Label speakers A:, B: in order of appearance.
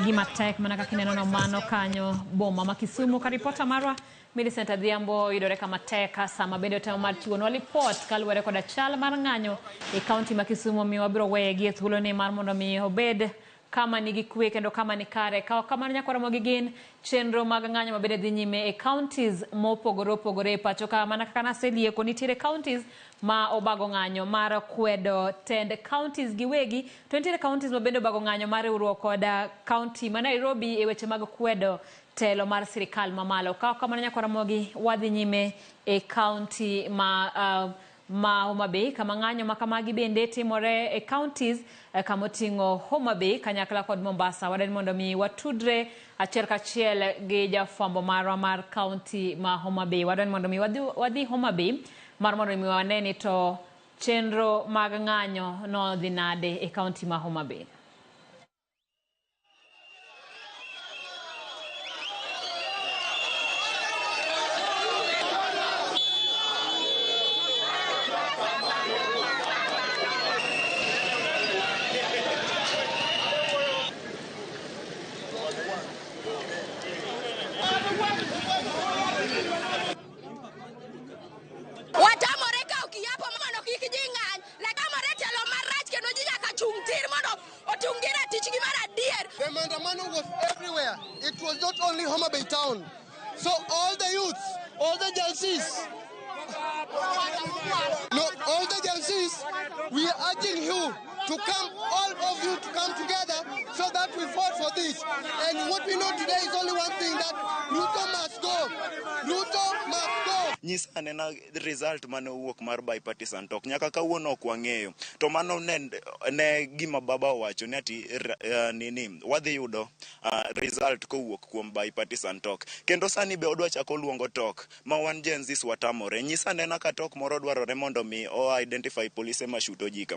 A: gima tek mana kaka ineno mano kanyo boma ma Kisumu. Ka ripota marwa Millicent Adhiambo yudore kama tek sama bende otemo mar chiwonwa lipot kaluwore koda chal mar ng'anyo e kaunti ma Kisumu. Omiyo wabiro weye gi e thuolo ni mar mondo mi obed kama nigi kwe kendo kama ni kare. Kama nyakwara gi gin chenro mag ng'anyo mabende dhi nyime e counties mopogore opogore e pacho ka. Mana kaka naselieko, nitiere counties ma obago ng'anyo mar kwedo tend counties giwegi, to nitiere counties ma bende obago ng'anyo mar riwruok koda county ma Nairobi e weche mag kwedo telo mar sirikal mamalo. Kamano nyakwara gi wadhi nyime e county ma Homa Bay, kama ng'anyo ma kamagi bende timore e counties kama oting'o Homa Bay kanyakla kod Mombasa. Wadani mondo mi watudre achiel kachiel gi jafwambo marwa mar county ma Homa Bay. Wadani mondo mi wadhi Homa Bay mar mondo mi waneni to chenro mag ng'anyo no dhi nade e county ma Homa Bay.
B: The Mandamano was everywhere. It was not only Homa Bay town. So all the youths, all the Jalsis, we are urging you to come, all of you to come together so that we fought for this. And what we know today is only one thing, that Ruto must go. Ruto must go.
C: Nyisa nena result mane owuok mar bipartisan talk nyaka kawuono ok wang'eyo, to mano ne gima baba owacho ni ati wadhi yudo result kowuok kuom bipartisan talk, kendo sani be odwa chako luongo talk ma wan Gen Z watamore. Nyisa nena ka talk moro dwarore mondo mi o identify polise ma shuto jika.